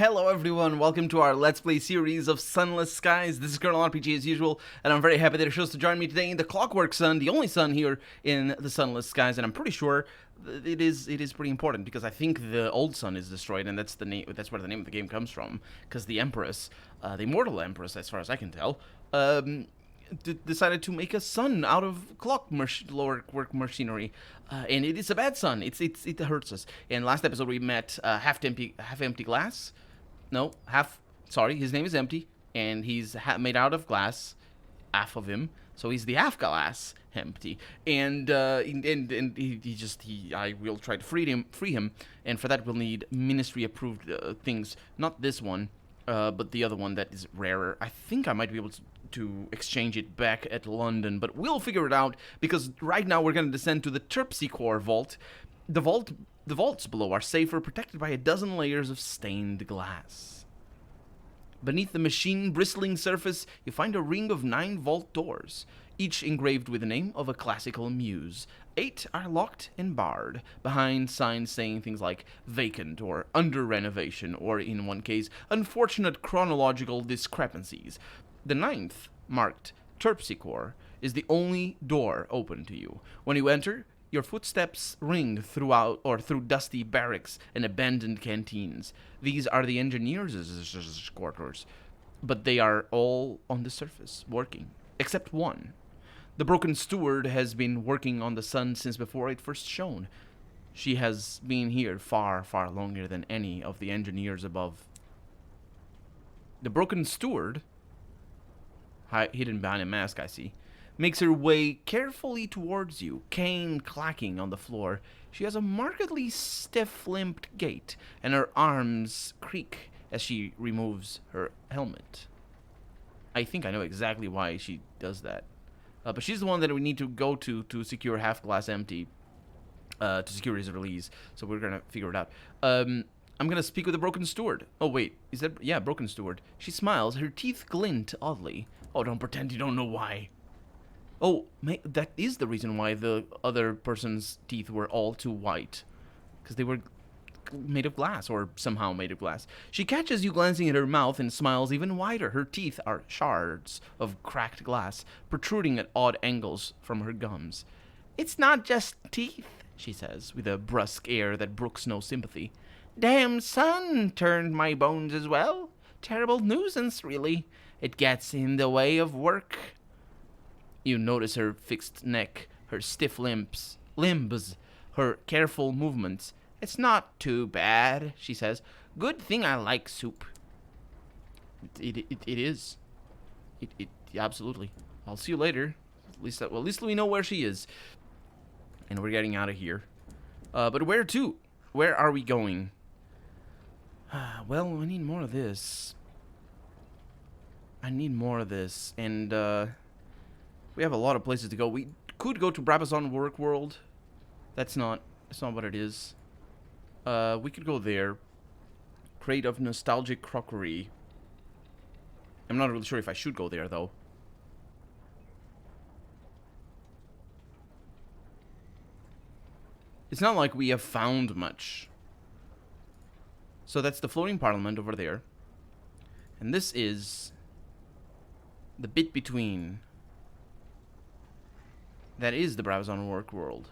Hello everyone, welcome to our Let's Play series of Sunless Skies. This is Colonel RPG as usual, and I'm very happy that you're chose to join me today in the Clockwork Sun, the only sun here in the Sunless Skies, and I'm pretty sure it is pretty important because I think the old sun is destroyed, and that's where the name of the game comes from, because the Empress, the immortal Empress, as far as I can tell, decided to make a sun out of clockwork machinery, and it is a bad sun. It hurts us. In last episode we met half empty glass. No, sorry, his name is Empty, and he's made out of glass, half of him. So he's the half glass Empty, and I will try to free him, and for that we'll need ministry approved things. Not this one, but the other one that is rarer. I think I might be able to exchange it back at London, but we'll figure it out, because right now we're going to descend to the Terpsichore vault. The vaults below are safer, protected by a dozen layers of stained glass. Beneath the machine-bristling surface, you find a ring of 9 vault doors, each engraved with the name of a classical muse. 8 are locked and barred, behind signs saying things like vacant or under renovation, or in one case, unfortunate chronological discrepancies. The 9th, marked Terpsichore, is the only door open to you. When you enter, your footsteps ring through dusty barracks and abandoned canteens. These are the engineers' quarters, but they are all on the surface, working, except one. The broken steward has been working on the sun since before it first shone. She has been here far, far longer than any of the engineers above. The broken steward, hidden behind a mask, I see, makes her way carefully towards you, cane clacking on the floor. She has a markedly stiff-limbed gait, and her arms creak as she removes her helmet. I think I know exactly why she does that. But she's the one that we need to go to secure Half-Glass Empty, to secure his release, so we're gonna figure it out. I'm gonna speak with the broken steward. Oh, wait, is that... yeah, broken steward. She smiles, her teeth glint oddly. Oh, don't pretend you don't know why. Oh, that is the reason why the other person's teeth were all too white. Because they were made of glass, or somehow made of glass. She catches you glancing at her mouth and smiles even wider. Her teeth are shards of cracked glass, protruding at odd angles from her gums. It's not just teeth, she says, with a brusque air that brooks no sympathy. Damn sun turned my bones as well. Terrible nuisance, really. It gets in the way of work. You notice her fixed neck, her stiff limbs, her careful movements. It's not too bad, she says. Good thing I like soup. It is. It absolutely. I'll see you later. At least we know where she is. And we're getting out of here. But where to? Where are we going? Well, I need more of this. And we have a lot of places to go. We could go to Brabazon Work World. That's not what it is. We could go there. Crate of nostalgic crockery. I'm not really sure if I should go there, though. It's not like we have found much. So that's the floating parliament over there. And this is the bit between. That is the Brabazon Work World.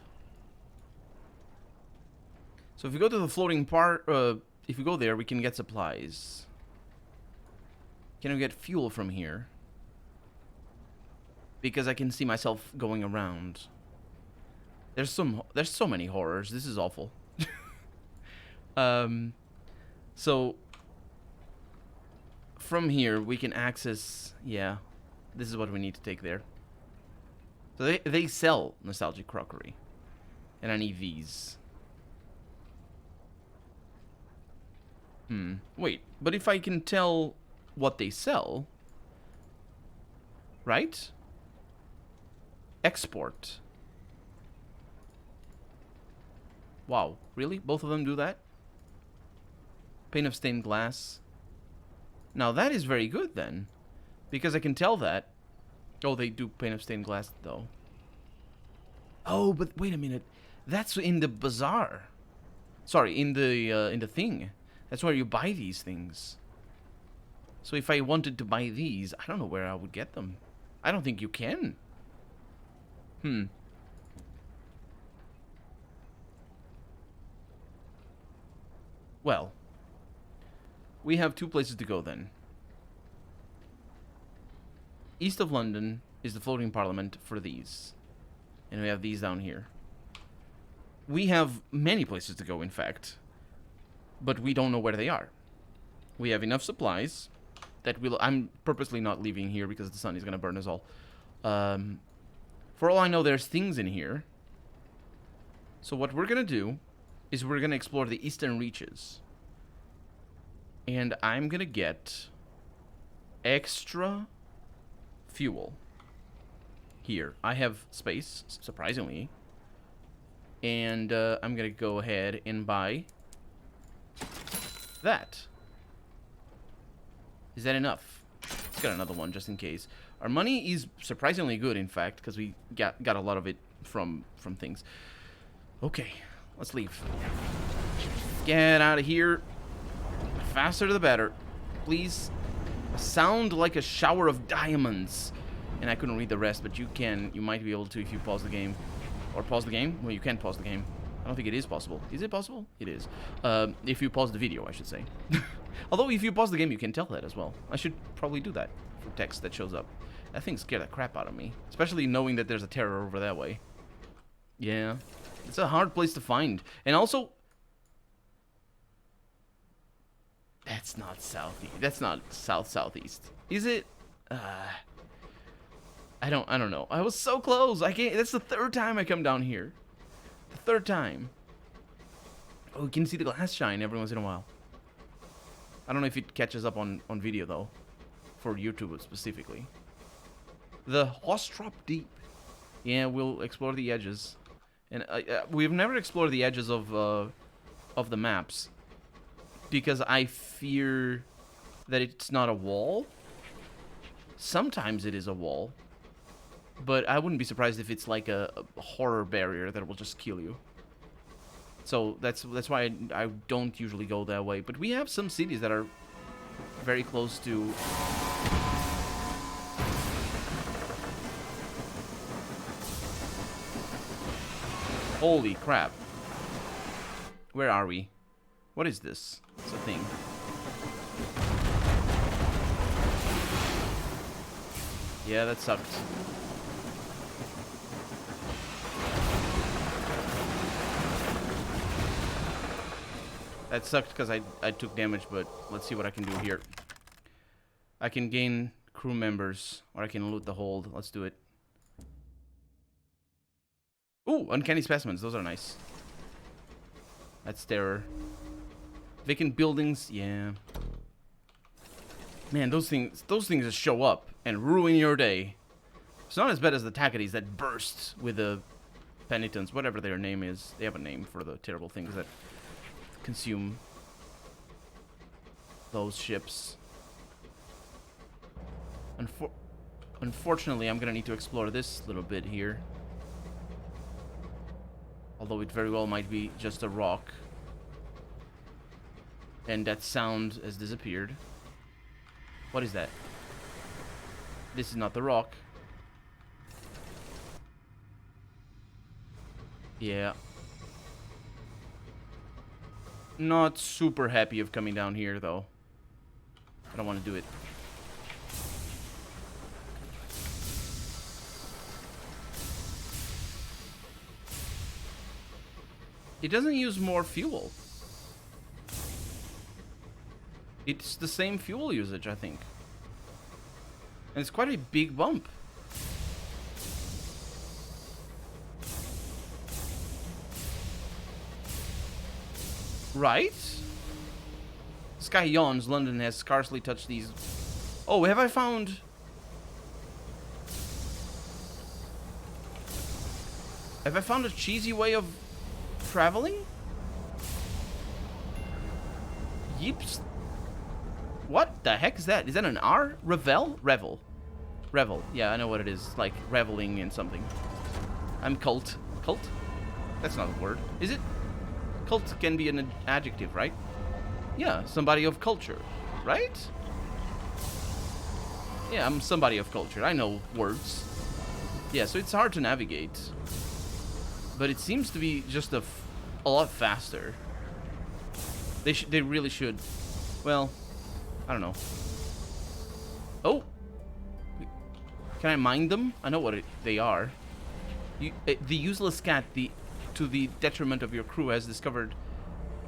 So if we go to the floating part, if we go there, we can get supplies. Can we get fuel from here? Because I can see myself going around. There's so many horrors. This is awful. So from here we can access. Yeah, this is what we need to take there. So they sell nostalgic crockery, and I need these. Wait, but if I can tell what they sell, right? Export. Wow, really? Both of them do that? Pane of stained glass. Now that is very good then, because I can tell that. Oh, they do pane of stained glass though. Oh, but wait a minute. That's in the bazaar. Sorry, in the thing. That's where you buy these things. So if I wanted to buy these, I don't know where I would get them. I don't think you can. Well, we have 2 places to go then. East of London is the floating parliament for these. And we have these down here. We have many places to go, in fact. But we don't know where they are. We have enough supplies that will... I'm purposely not leaving here because the sun is going to burn us all. For all I know, there's things in here. So what we're going to do is we're going to explore the eastern reaches. And I'm going to get extra fuel here. I have space, surprisingly. And I'm going to go ahead and buy that. Is that enough? Let's get another one just in case. Our money is surprisingly good, in fact, because we got a lot of it from things. Okay, let's leave. Get out of here. Faster the better. Please. Sound like a shower of diamonds. And I couldn't read the rest, but you might be able to if you pause the game. Or pause the game? Well, you can pause the game. I don't think it is possible. Is it possible? It is. If you pause the video, I should say. Although, if you pause the game, you can tell that as well. I should probably do that for text that shows up. That thing scared the crap out of me. Especially knowing that there's a terror over that way. Yeah. It's a hard place to find. And also... That's not southeast. That's not south-southeast. Is it? I don't know. I was so close. I can't. That's the 3rd time I come down here. The 3rd time. Oh, you can see the glass shine every once in a while. I don't know if it catches up on video though, for YouTube specifically. The Hostrop Deep. Yeah, we'll explore the edges, and we've never explored the edges of the maps because I fear that it's not a wall. Sometimes it is a wall. But I wouldn't be surprised if it's like a horror barrier that will just kill you. So that's why I don't usually go that way. But we have some cities that are very close to... Holy crap. Where are we? What is this? It's a thing. Yeah, that sucked. That sucked because I took damage, but let's see what I can do here. I can gain crew members, or I can loot the hold. Let's do it. Ooh, uncanny specimens. Those are nice. That's terror. Vacant buildings, yeah. Man, those things just show up and ruin your day. It's not as bad as the Tacadies that burst with the penitents, whatever their name is. They have a name for the terrible things that consume those ships. Unfortunately, I'm gonna need to explore this little bit here. Although it very well might be just a rock. And that sound has disappeared. What is that? This is not the rock. Yeah. Not super happy of coming down here, though. I don't want to do it. It doesn't use more fuel. It's the same fuel usage, I think. And it's quite a big bump. Right? Sky yawns. London has scarcely touched these. Oh, have I found... Have I found a cheesy way of traveling? Yips. What the heck is that? Is that an R? Revel? Revel. Revel. Yeah, I know what it is. It's like reveling in something. I'm cult. Cult? That's not a word. Is it? Cult can be an adjective, right? Yeah, somebody of culture, right? Yeah, I'm somebody of culture. I know words. Yeah, so it's hard to navigate. But it seems to be just a lot faster. They really should. Well, I don't know. Oh! Can I mind them? I know what they are. The useless cat, to the detriment of your crew, has discovered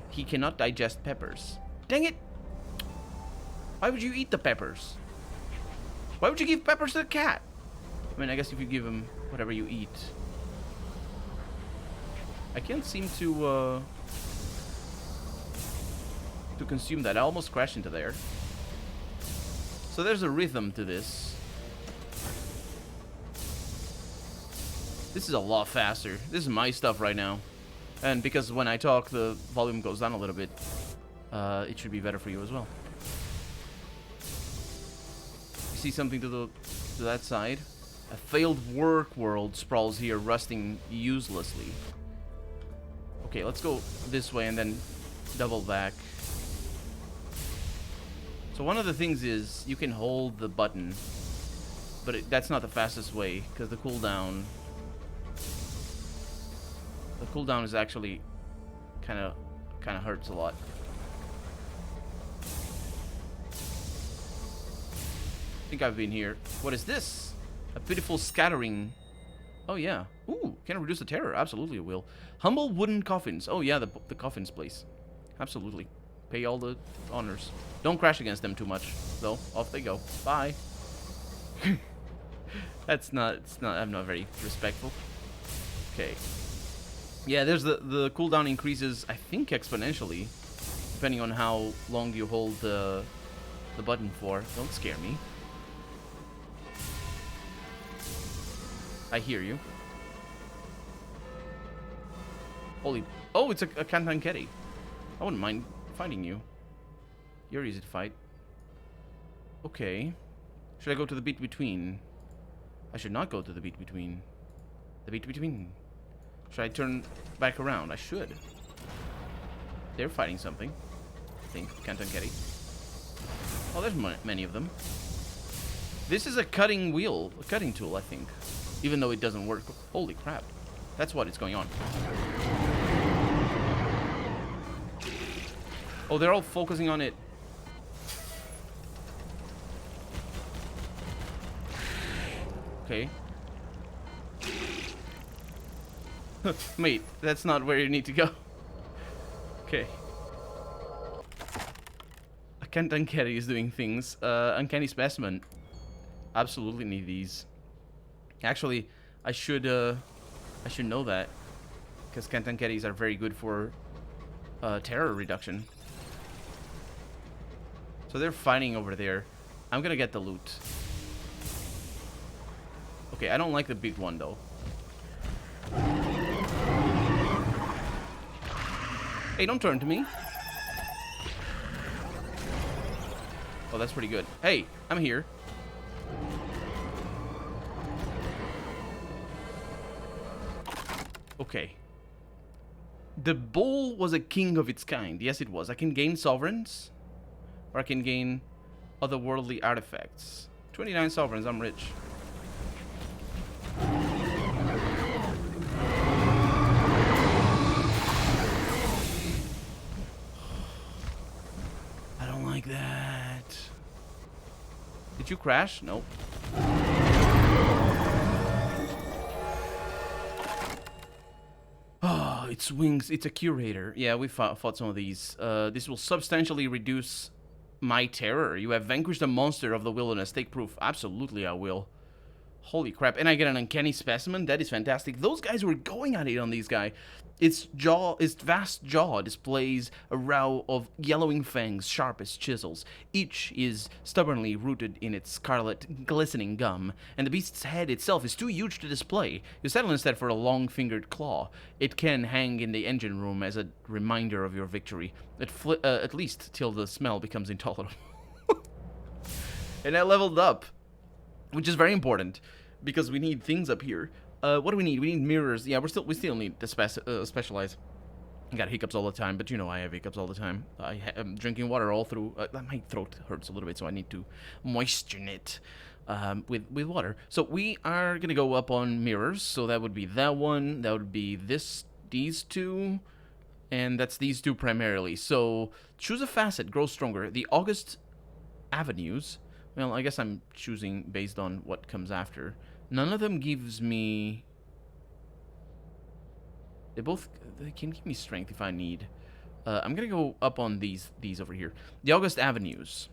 he cannot digest peppers. Dang it! Why would you eat the peppers? Why would you give peppers to the cat? I mean, I guess if you give him whatever you eat. I can't seem to consume that. I almost crashed into there. So there's a rhythm to this. This is a lot faster. This is my stuff right now. And because when I talk, the volume goes down a little bit, it should be better for you as well. You see something to that side? A failed work world sprawls here, rusting uselessly. Okay, let's go this way and then double back. So one of the things is you can hold the button, but that's not the fastest way because the cooldown is actually kind of hurts a lot. I think I've been here. What is this? A pitiful scattering. Oh yeah. Ooh, can I reduce the terror? Absolutely it will. Humble wooden coffins. Oh yeah, the coffins place. Absolutely. Pay all the honors. Don't crash against them too much, though. Off they go. Bye. I'm not very respectful. Okay. Yeah, there's the cooldown increases, I think, exponentially, depending on how long you hold the button for. Don't scare me. I hear you. Holy... Oh, it's a Kantankeri. I wouldn't mind fighting you. You're easy to fight. Okay. Should I go to the beat between? I should not go to the beat between. The beat between. Should I turn back around? I should. They're fighting something. I think. Kantankeri. Oh, there's many of them. This is a cutting wheel. A cutting tool, I think. Even though it doesn't work. Holy crap. That's what is going on. Oh, they're all focusing on it. Okay. Mate, that's not where you need to go. Okay. A Kantankeri is doing things. Uncanny specimen. Absolutely need these. Actually, I should know that. Because Kantankeris are very good for terror reduction. So they're fighting over there. I'm gonna get the loot. Okay, I don't like the big one though. Hey, don't turn to me. Oh, that's pretty good. Hey, I'm here. Okay. The bowl was a king of its kind. Yes, it was. I can gain sovereigns. Or I can gain otherworldly artifacts. 29 sovereigns, I'm rich. I don't like that. Did you crash? Nope. Oh, its wings. It's a curator. Yeah, we fought some of these. This will substantially reduce my terror. You have vanquished a monster of the wilderness. Take proof. Absolutely, I will. Holy crap. And I get an uncanny specimen? That is fantastic. Those guys were going at it on these guys. Its vast jaw displays a row of yellowing fangs, sharp as chisels. Each is stubbornly rooted in its scarlet, glistening gum, and the beast's head itself is too huge to display. You settle instead for a long-fingered claw. It can hang in the engine room as a reminder of your victory, at least till the smell becomes intolerable. And I leveled up, which is very important, because we need things up here. What do we need? We need mirrors. Yeah, we still need to specialize. I got hiccups all the time, but you know I have hiccups all the time. I'm drinking water all through. My throat hurts a little bit, so I need to moisten it with water. So we are gonna go up on mirrors. So that would be that one. That would be these two, and that's these two primarily. So choose a facet, grow stronger. The August avenues. Well, I guess I'm choosing based on what comes after. None of them gives me. They can give me strength if I need. I'm gonna go up on these over here. The August Avenues.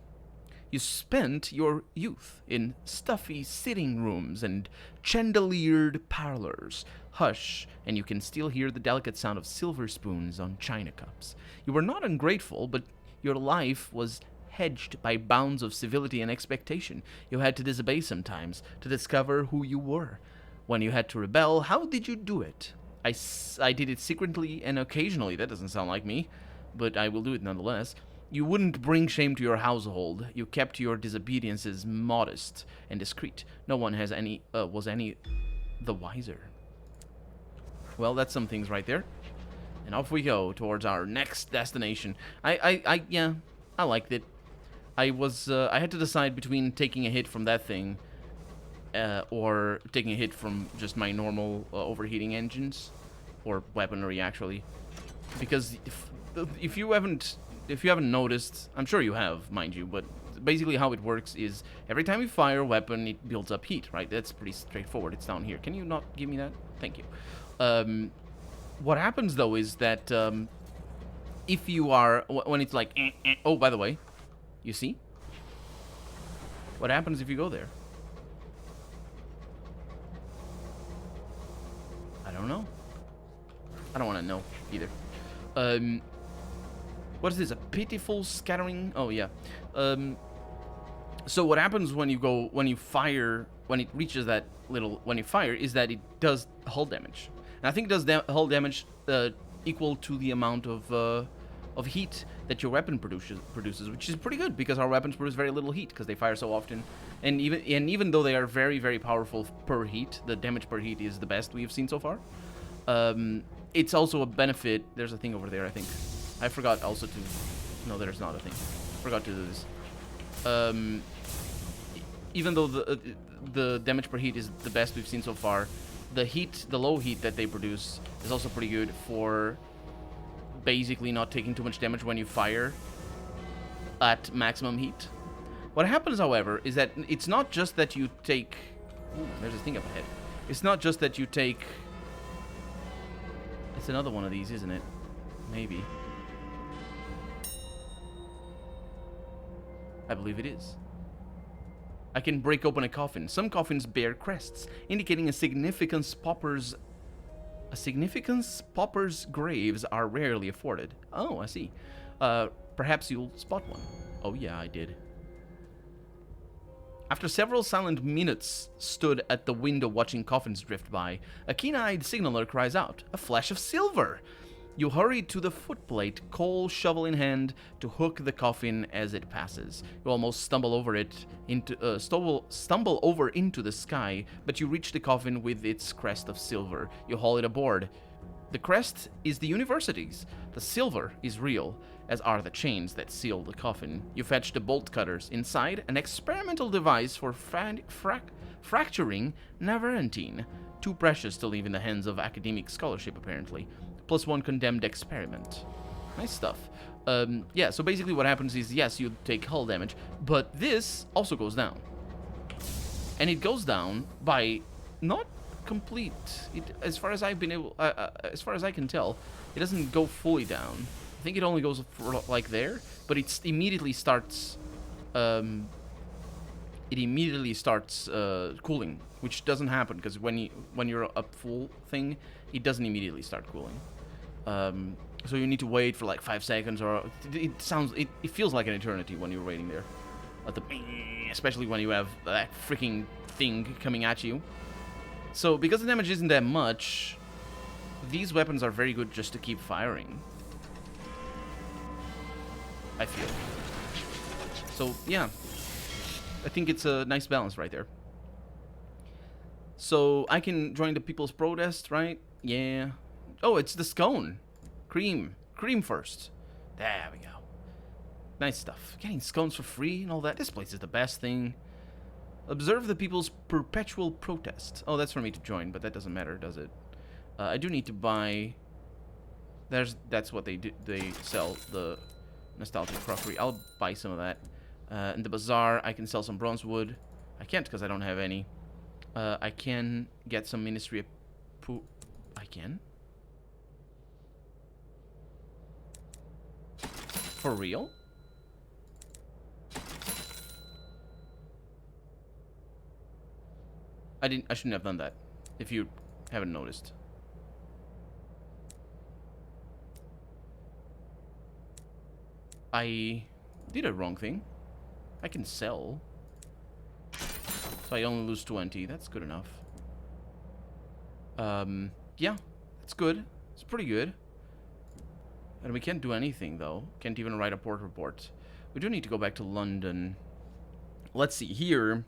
You spent your youth in stuffy sitting rooms and chandeliered parlors. Hush, and you can still hear the delicate sound of silver spoons on china cups. You were not ungrateful, but your life was hedged by bounds of civility and expectation. You had to disobey sometimes to discover who you were. When you had to rebel, how did you do it? I did it secretly and occasionally. That doesn't sound like me, but I will do it nonetheless. You wouldn't bring shame to your household. You kept your disobediences modest and discreet. No one was any the wiser. Well, that's some things right there. And off we go towards our next destination. Yeah, I liked it. I had to decide between taking a hit from that thing or taking a hit from just my normal overheating engines, or weaponry actually, because if you haven't noticed, I'm sure you have, mind you, but basically how it works is every time you fire a weapon, it builds up heat, right? That's pretty straightforward. It's down here. Can you not give me that? Thank you. What happens though is that if you are when it's like oh, by the way, you see what happens if you go there? I don't know. I don't want to know either. What is this? A pitiful scattering? Oh yeah. So what happens when you fire, when it reaches that little, when you fire, is that it does hull damage. And I think it does hull damage equal to the amount of heat that your weapon produces, which is pretty good because our weapons produce very little heat because they fire so often. And even though they are very, very powerful per heat, the damage per heat is the best we've seen so far. It's also a benefit. There's a thing over there, I think. I forgot also to... No, there's not a thing. Forgot to do this. Even though the damage per heat is the best we've seen so far, the low heat that they produce is also pretty good for basically not taking too much damage when you fire at maximum heat. What happens, however, is that it's not just that you take... Ooh, there's a thing up ahead. It's not just that you take... It's another one of these, isn't it? Maybe. I believe it is. I can break open a coffin. Some coffins bear crests, indicating a significance pauper's graves are rarely afforded. Oh, I see. Perhaps you'll spot one. Oh yeah, I did. After several silent minutes stood at the window watching coffins drift by, a keen-eyed signaler cries out, "A flash of silver!" You hurry to the footplate, coal shovel in hand, to hook the coffin as it passes. You almost stumble over into the sky, but you reach the coffin with its crest of silver. You haul it aboard. The crest is the university's. The silver is real, as are the chains that seal the coffin. You fetch the bolt cutters. Inside, an experimental device for fracturing Navarantine. Too precious to leave in the hands of academic scholarship, apparently. +1 condemned experiment. Nice stuff. Yeah, so basically what happens is, yes, you take hull damage, but this also goes down. And it goes down by not complete. As far as I've been able, as far as I can tell, it doesn't go fully down. I think it only goes for like there, but it immediately starts. Cooling, which doesn't happen because when you're up full thing, it doesn't immediately start cooling. So you need to wait for like 5 seconds, or it feels like an eternity when you're waiting there, especially when you have that freaking thing coming at you. So because the damage isn't that much, these weapons are very good just to keep firing, I feel. So yeah, I think it's a nice balance right there. So I can join the people's protest, right? Yeah. Oh, it's the scone. Cream. Cream first. There we go. Nice stuff. Getting scones for free and all that. This place is the best thing. Observe the people's perpetual protest. Oh, that's for me to join, but that doesn't matter, does it? I do need to buy... That's what they do. They sell, the nostalgic crockery. I'll buy some of that. In the bazaar, I can sell some bronze wood. I can't because I don't have any. I can get some ministry... I can? For real? I shouldn't have done that, if you haven't noticed. I did a wrong thing. I can sell. So I only lose 20. That's good enough. Yeah, that's good. It's pretty good. And we can't do anything, though. Can't even write a port report. We do need to go back to London. Let's see, here...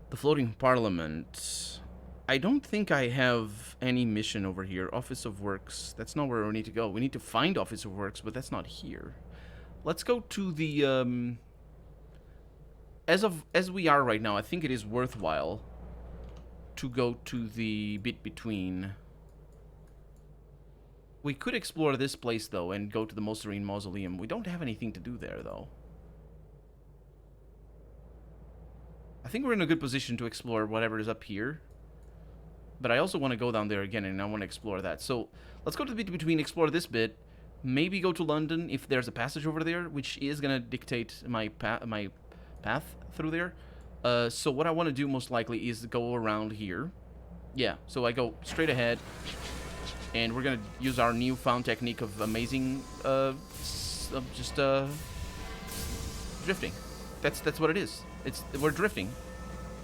The floating parliament. I don't think I have any mission over here. Office of Works. That's not where we need to go. We need to find Office of Works, but that's not here. Let's go to the... As we are right now, I think it is worthwhile to go to the bit between. We could explore this place, though, and go to the Mosserine Mausoleum. We don't have anything to do there, though. I think we're in a good position to explore whatever is up here. But I also want to go down there again, and I want to explore that. So, let's go to the bit between, explore this bit. Maybe go to London if there's a passage over there, which is going to dictate my path through there. So what I want to do most likely is go around here. Yeah, so I go straight ahead. And we're going to use our newfound technique of amazing, drifting. That's what it is. We're drifting.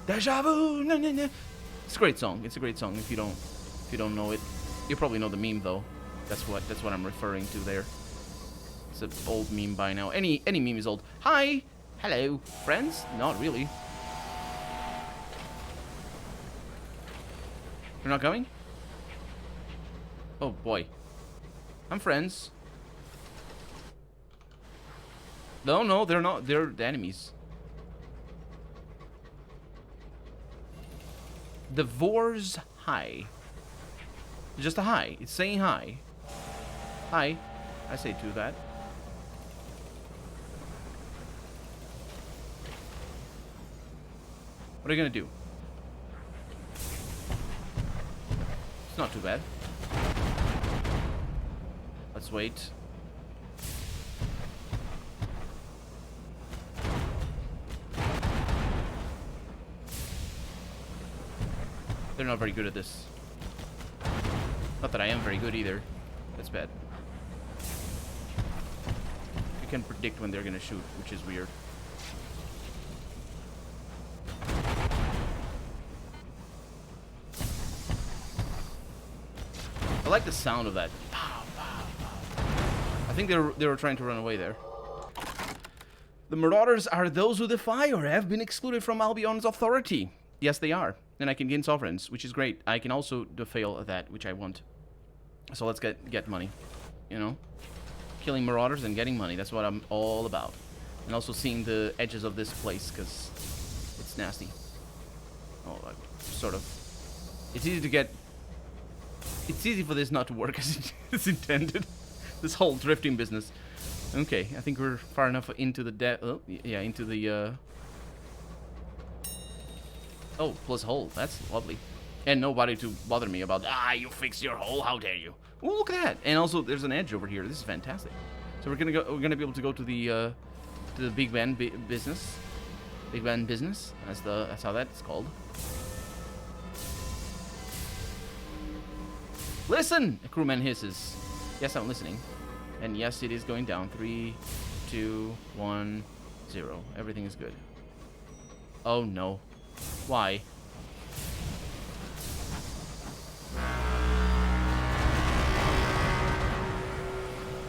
Deja vu. No, no, no. It's a great song. It's a great song. If you don't know it, you probably know the meme though. That's what I'm referring to there. It's an old meme by now. Any meme is old. Hi, hello, friends. Not really. You're not going? Oh boy. I'm friends. No, they're not. They're the enemies. The Vor's hi. Just a hi. It's saying hi. Hi. I say to that. What are you gonna do? It's not too bad. Let's wait. They're not very good at this. Not that I am very good either. That's bad. You can predict when they're gonna shoot, which is weird. I like the sound of that. I think they were trying to run away there. The Marauders are those who defy or have been excluded from Albion's authority. Yes, they are. And I can gain sovereigns, which is great. I can also defail that, which I want. So let's get money. You know? Killing Marauders and getting money. That's what I'm all about. And also seeing the edges of this place, because it's nasty. Oh, sort of. It's easy to get... It's easy for this not to work as it's intended. This whole drifting business. Okay, I think we're far enough into the into the oh, plus hull. That's lovely. And nobody to bother me about, you fixed your hull, how dare you. Oh, look at that. And also there's an edge over here. This is fantastic. So we're gonna be able to go to the Big Ben business. Big Ben business. That's how that's called. Listen! A crewman hisses. Yes, I'm listening. And yes, it is going down. 3, 2, 1, 0. Everything is good. Oh no. Why?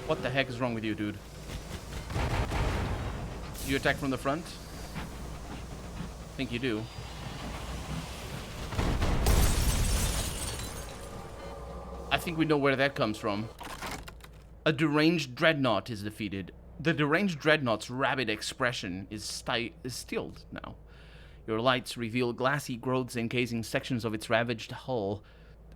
What the heck is wrong with you, dude? Do you attack from the front? I think you do. I think we know where that comes from. A deranged dreadnought is defeated. The deranged dreadnought's rabid expression is stilled now. Your lights reveal glassy growths encasing sections of its ravaged hull,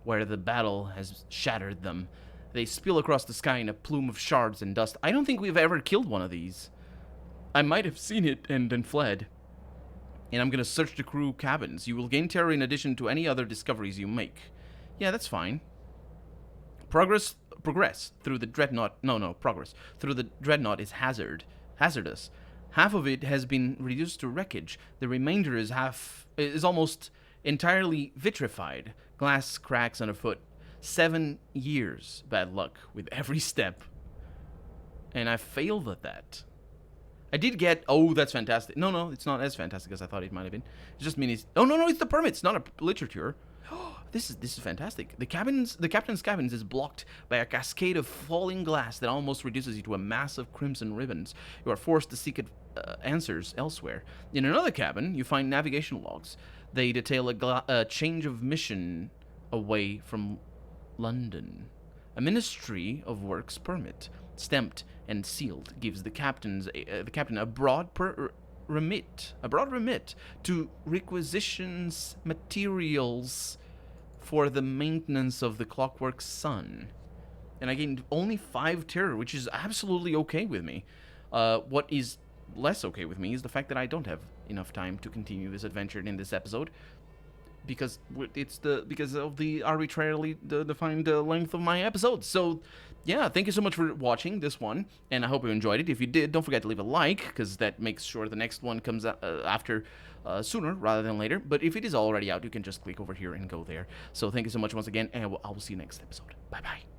where the battle has shattered them. They spill across the sky in a plume of shards and dust. I don't think we've ever killed one of these. I might have seen it and then fled. And I'm gonna search the crew cabins. You will gain terror in addition to any other discoveries you make. Yeah, that's fine. Progress through the dreadnought. Progress through the dreadnought is hazardous. Half of it has been reduced to wreckage. The remainder is almost entirely vitrified. Glass cracks underfoot. 7 years bad luck with every step. And I failed at that. I did get... Oh, that's fantastic. No, it's not as fantastic as I thought it might have been. It just means... Oh, no, it's the permits, not a literature. This is fantastic. The captain's cabins is blocked by a cascade of falling glass that almost reduces you to a mass of crimson ribbons. You are forced to seek answers elsewhere. In another cabin, you find navigation logs. They detail a change of mission away from London. A Ministry of Works permit, stamped and sealed, gives the captain a broad remit to requisitions materials for the maintenance of the Clockwork Sun. And I gained only 5 terror, which is absolutely okay with me. What is less okay with me is the fact that I don't have enough time to continue this adventure in this episode, because of the arbitrarily defined length of my episodes. So, yeah, thank you so much for watching this one, and I hope you enjoyed it. If you did, don't forget to leave a like, because that makes sure the next one comes after sooner rather than later. But if it is already out, you can just click over here and go there. So thank you so much once again, and I will see you next episode. Bye-bye.